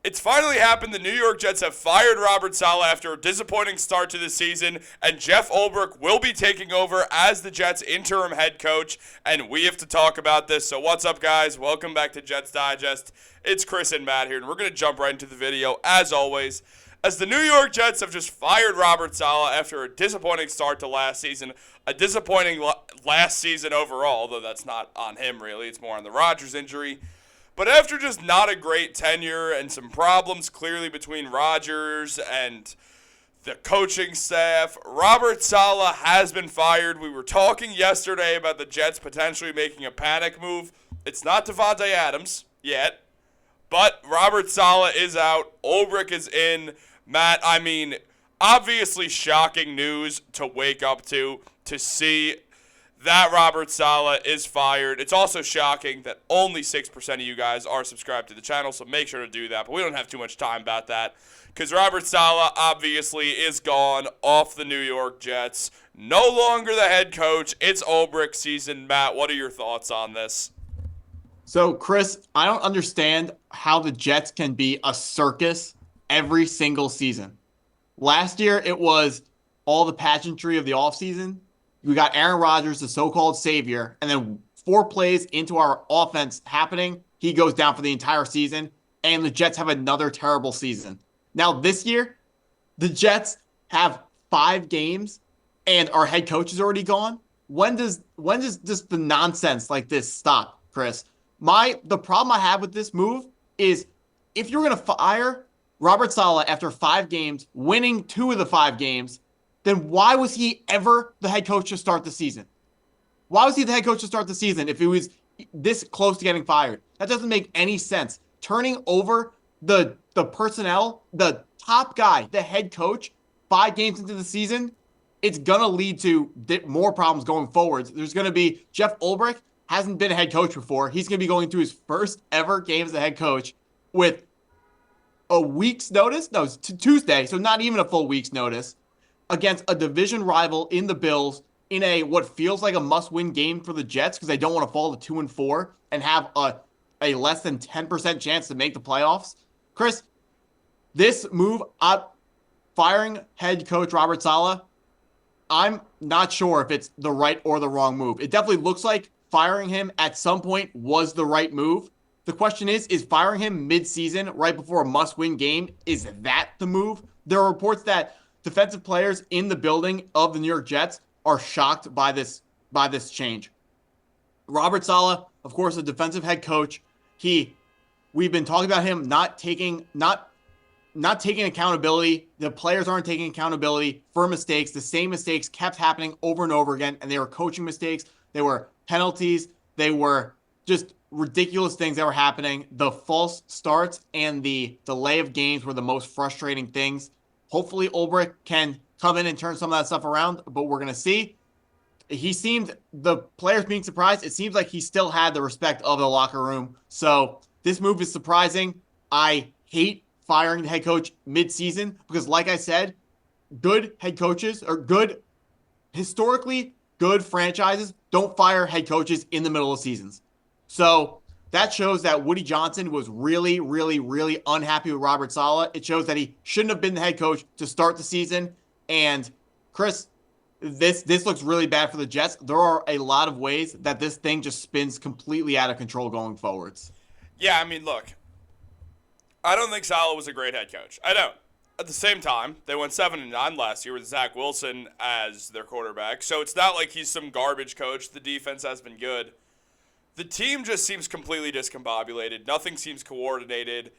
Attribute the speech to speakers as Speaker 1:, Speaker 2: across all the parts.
Speaker 1: It's finally happened. The New York Jets have fired Robert Saleh after a disappointing start to the season, and Jeff Ulbrich will be taking over as the Jets' interim head coach, and we have to talk about this. So what's up, guys? Welcome back to Jets Digest. It's Chris and Matt here, and we're going to jump right into the video, as always, as the New York Jets have just fired Robert Saleh after a disappointing start to last season, a disappointing last season overall, though that's not on him, really. It's more on the Rodgers injury. But after just not a great tenure and some problems clearly between Rodgers and the coaching staff, Robert Saleh has been fired. We were talking yesterday about the Jets potentially making a panic move. It's not Devontae Adams yet, but Robert Saleh is out. Ulbrich is in. Matt, I mean, obviously shocking news to wake up to see that Robert Saleh is fired. It's also shocking that only 6% of you guys are subscribed to the channel, so make sure to do that. But we don't have too much time about that because Robert Saleh obviously is gone off the New York Jets. No longer the head coach. It's Ulbrich season. Matt, what are your thoughts on this?
Speaker 2: So, Chris, I don't understand how the Jets can be a circus every single season. Last year, it was all the pageantry of the offseason. We got Aaron Rodgers, the so-called savior, and then 4 plays into our offense happening, he goes down for the entire season, and the Jets have another terrible season. Now this year, the Jets have 5 games, and our head coach is already gone. When does just the nonsense like this stop, Chris? The problem I have with this move is if you're going to fire Robert Saleh after 5 games, winning 2 of the 5 games, then why was he ever the head coach to start the season? Why was he the head coach to start the season if he was this close to getting fired? That doesn't make any sense. Turning over the personnel, the top guy, the head coach, 5 games into the season, it's going to lead to more problems going forward. There's going to be Jeff Ulbrich hasn't been a head coach before. He's going to be going to his first ever game as a head coach with a week's notice. No, it's Tuesday, so not even a full week's notice, against a division rival in the Bills in a what feels like a must-win game for the Jets because they don't want to fall to 2-4 and have a less than 10% chance to make the playoffs. Chris, this move, firing head coach Robert Saleh, I'm not sure if it's the right or the wrong move. It definitely looks like firing him at some point was the right move. The question is firing him mid-season right before a must-win game, is that the move? There are reports that defensive players in the building of the New York Jets are shocked by this change. Robert Saleh, of course, a defensive head coach. We've been talking about him not taking accountability. The players aren't taking accountability for mistakes. The same mistakes kept happening over and over again, and they were coaching mistakes. They were penalties. They were just ridiculous things that were happening. The false starts and the delay of games were the most frustrating things. Hopefully, Ulbrich can come in and turn some of that stuff around, but we're going to see. The players being surprised, it seems like he still had the respect of the locker room. So this move is surprising. I hate firing the head coach mid-season because, like I said, good head coaches or historically good franchises don't fire head coaches in the middle of seasons. So that shows that Woody Johnson was really, really, really unhappy with Robert Saleh. It shows that he shouldn't have been the head coach to start the season. And Chris, this looks really bad for the Jets. There are a lot of ways that this thing just spins completely out of control going forwards.
Speaker 1: Yeah, I mean, look, I don't think Saleh was a great head coach. I don't. At the same time, they went 7-9 last year with Zach Wilson as their quarterback. So it's not like he's some garbage coach. The defense has been good. The team just seems completely discombobulated. Nothing seems coordinated.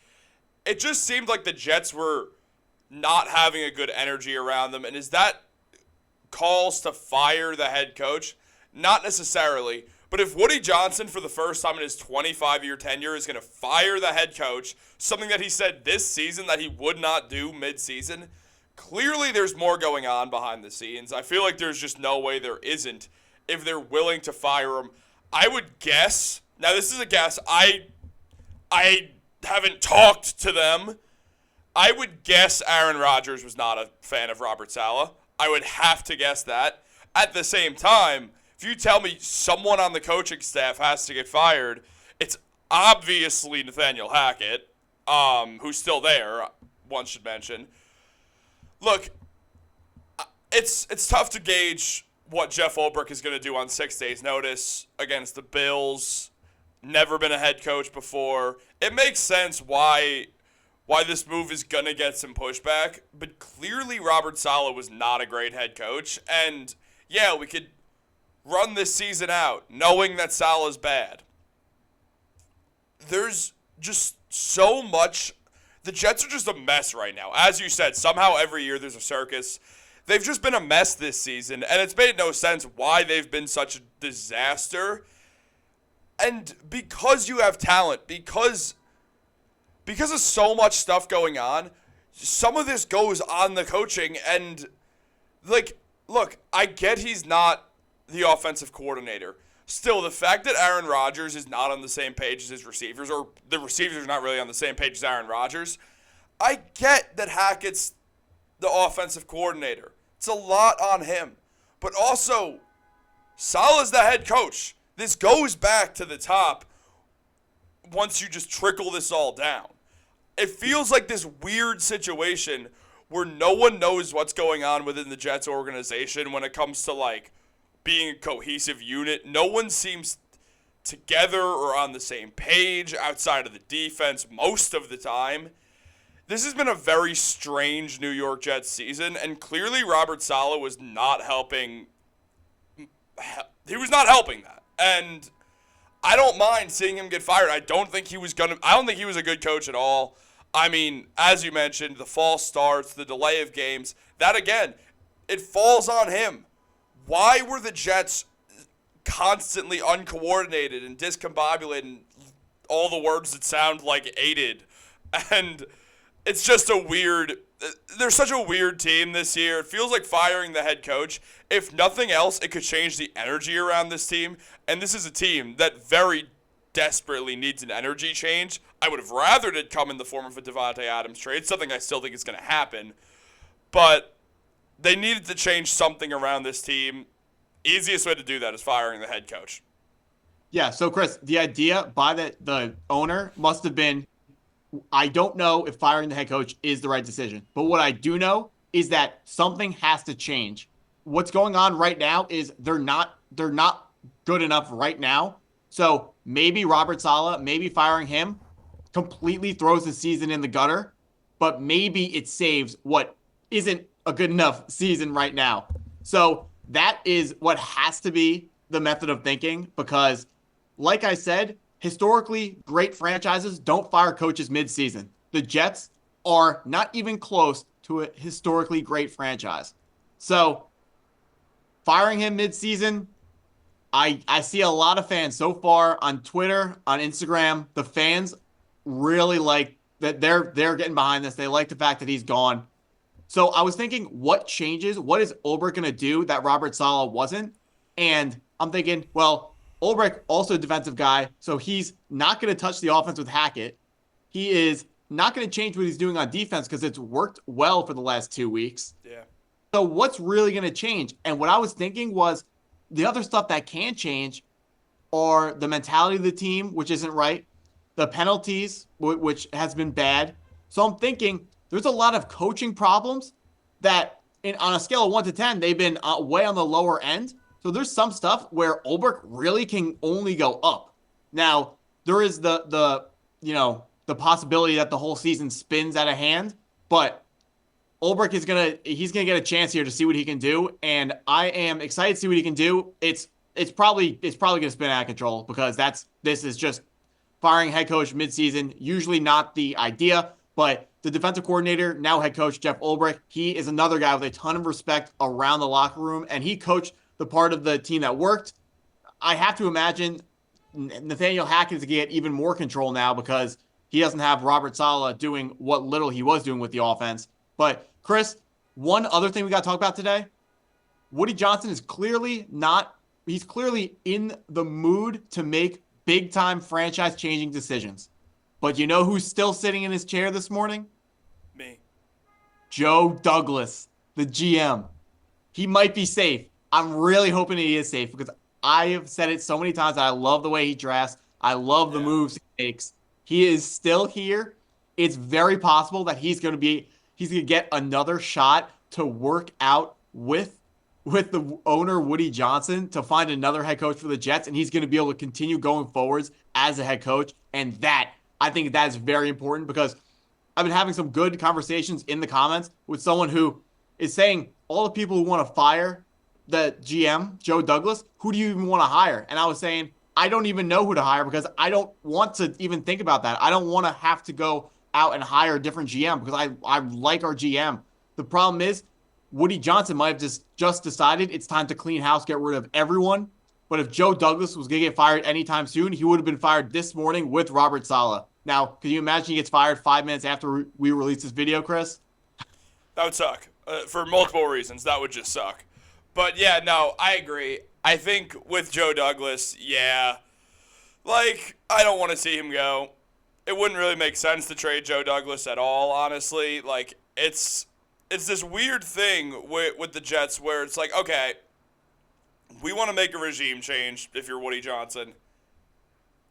Speaker 1: It just seemed like the Jets were not having a good energy around them. And is that calls to fire the head coach? Not necessarily. But if Woody Johnson, for the first time in his 25-year tenure, is going to fire the head coach, something that he said this season that he would not do mid-season, clearly there's more going on behind the scenes. I feel like there's just no way there isn't if they're willing to fire him. I would guess, now this is a guess, I haven't talked to them. I would guess Aaron Rodgers was not a fan of Robert Saleh. I would have to guess that. At the same time, if you tell me someone on the coaching staff has to get fired, it's obviously Nathaniel Hackett. who's still there, one should mention. Look, it's tough to gauge what Jeff Ulbrich is going to do on 6 days' notice against the Bills. Never been a head coach before. It makes sense why this move is going to get some pushback, but clearly Robert Saleh was not a great head coach. And, yeah, we could run this season out knowing that Saleh's bad. There's just so much. The Jets are just a mess right now. As you said, somehow every year there's a circus. They've just been a mess this season, and it's made no sense why they've been such a disaster. And because you have talent, because of so much stuff going on, some of this goes on the coaching. And, like, look, I get he's not the offensive coordinator. Still, the fact that Aaron Rodgers is not on the same page as his receivers, or the receivers are not really on the same page as Aaron Rodgers, I get that Hackett's the offensive coordinator. It's a lot on him. But also, Saleh's the head coach. This goes back to the top once you just trickle this all down. It feels like this weird situation where no one knows what's going on within the Jets organization when it comes to, like, being a cohesive unit. No one seems together or on the same page outside of the defense most of the time. This has been a very strange New York Jets season, and clearly Robert Saleh was not helping. He was not helping that. And I don't mind seeing him get fired. I don't think he was a good coach at all. I mean, as you mentioned, the false starts, the delay of games, that again, it falls on him. Why were the Jets constantly uncoordinated and discombobulated and all the words that sound like aided? And it's just they're such a weird team this year. It feels like firing the head coach. If nothing else, it could change the energy around this team. And this is a team that very desperately needs an energy change. I would have rathered it come in the form of a Devontae Adams trade, something I still think is going to happen. But they needed to change something around this team. Easiest way to do that is firing the head coach.
Speaker 2: Yeah, so Chris, the idea by the owner must have been, I don't know if firing the head coach is the right decision. But what I do know is that something has to change. What's going on right now is they're not good enough right now. So maybe Robert Saleh, maybe firing him completely throws the season in the gutter, but maybe it saves what isn't a good enough season right now. So that is what has to be the method of thinking, because like I said, historically great franchises don't fire coaches mid-season. The Jets are not even close to a historically great franchise. So firing him mid-season, I see a lot of fans so far on Twitter, on Instagram. The fans really like that they're getting behind this. They like the fact that he's gone. So I was thinking, what changes? What is Ulbrich going to do that Robert Saleh wasn't? And I'm thinking, well, Ulbrich, also a defensive guy, so he's not going to touch the offense with Hackett. He is not going to change what he's doing on defense because it's worked well for the last 2 weeks.
Speaker 1: Yeah.
Speaker 2: So what's really going to change? And what I was thinking was the other stuff that can change are the mentality of the team, which isn't right, the penalties, which has been bad. So I'm thinking there's a lot of coaching problems that on a scale of 1 to 10, they've been way on the lower end. So there's some stuff where Ulbrich really can only go up. Now, there is the possibility that the whole season spins out of hand, but Ulbrich he's gonna get a chance here to see what he can do, and I am excited to see what he can do. It's probably gonna spin out of control because this is just firing head coach midseason. Usually not the idea, but the defensive coordinator, now head coach Jeff Ulbrich, he is another guy with a ton of respect around the locker room, and he coached the part of the team that worked. I have to imagine Nathaniel Hackett is going to get even more control now because he doesn't have Robert Saleh doing what little he was doing with the offense. But, Chris, one other thing we got to talk about today, Woody Johnson is clearly in the mood to make big-time franchise-changing decisions. But you know who's still sitting in his chair this morning?
Speaker 1: Me.
Speaker 2: Joe Douglas, the GM. He might be safe. I'm really hoping he is safe because I have said it so many times. I love the way he drafts. I love the moves he makes. He is still here. it's very possible that he's going to get another shot to work out with the owner Woody Johnson to find another head coach for the Jets, and he's going to be able to continue going forwards as a head coach. And that, I think that is very important, because I've been having some good conversations in the comments with someone who is saying all the people who want to fire the GM, Joe Douglas, who do you even want to hire? And I was saying, I don't even know who to hire, because I don't want to even think about that. I don't want to have to go out and hire a different GM, because I like our GM. The problem is Woody Johnson might have just decided it's time to clean house, get rid of everyone. But if Joe Douglas was going to get fired anytime soon, he would have been fired this morning with Robert Saleh. Now, can you imagine he gets fired 5 minutes after we release this video, Chris?
Speaker 1: That would suck. For multiple reasons, that would just suck. But yeah, no, I agree. I think with Joe Douglas, yeah, like, I don't want to see him go. It wouldn't really make sense to trade Joe Douglas at all, honestly. Like, it's this weird thing with the Jets where it's like, okay, we want to make a regime change if you're Woody Johnson. It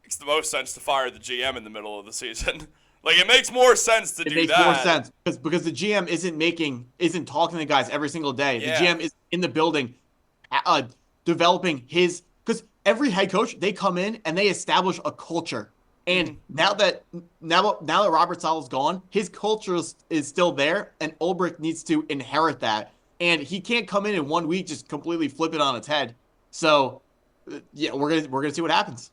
Speaker 1: makes the most sense to fire the GM in the middle of the season. Like, it makes more sense to do that. It makes more sense
Speaker 2: because the GM isn't talking to the guys every single day.
Speaker 1: Yeah.
Speaker 2: The GM is in the building developing his, because every head coach, they come in and they establish a culture. And now that Robert Saleh's gone, his culture is still there, and Ulbrich needs to inherit that. And he can't come in 1 week just completely flip it on its head. So, yeah, we're gonna see what happens.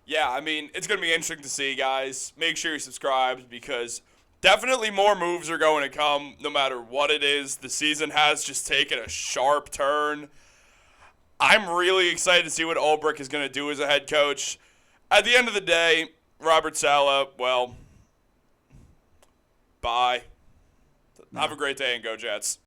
Speaker 1: Yeah, I mean, it's gonna be interesting to see, guys. Make sure you subscribe, because definitely more moves are going to come, no matter what it is. The season has just taken a sharp turn. I'm really excited to see what Ulbrich is gonna do as a head coach. At the end of the day, Robert Saleh, well, bye. Have a great day and go Jets.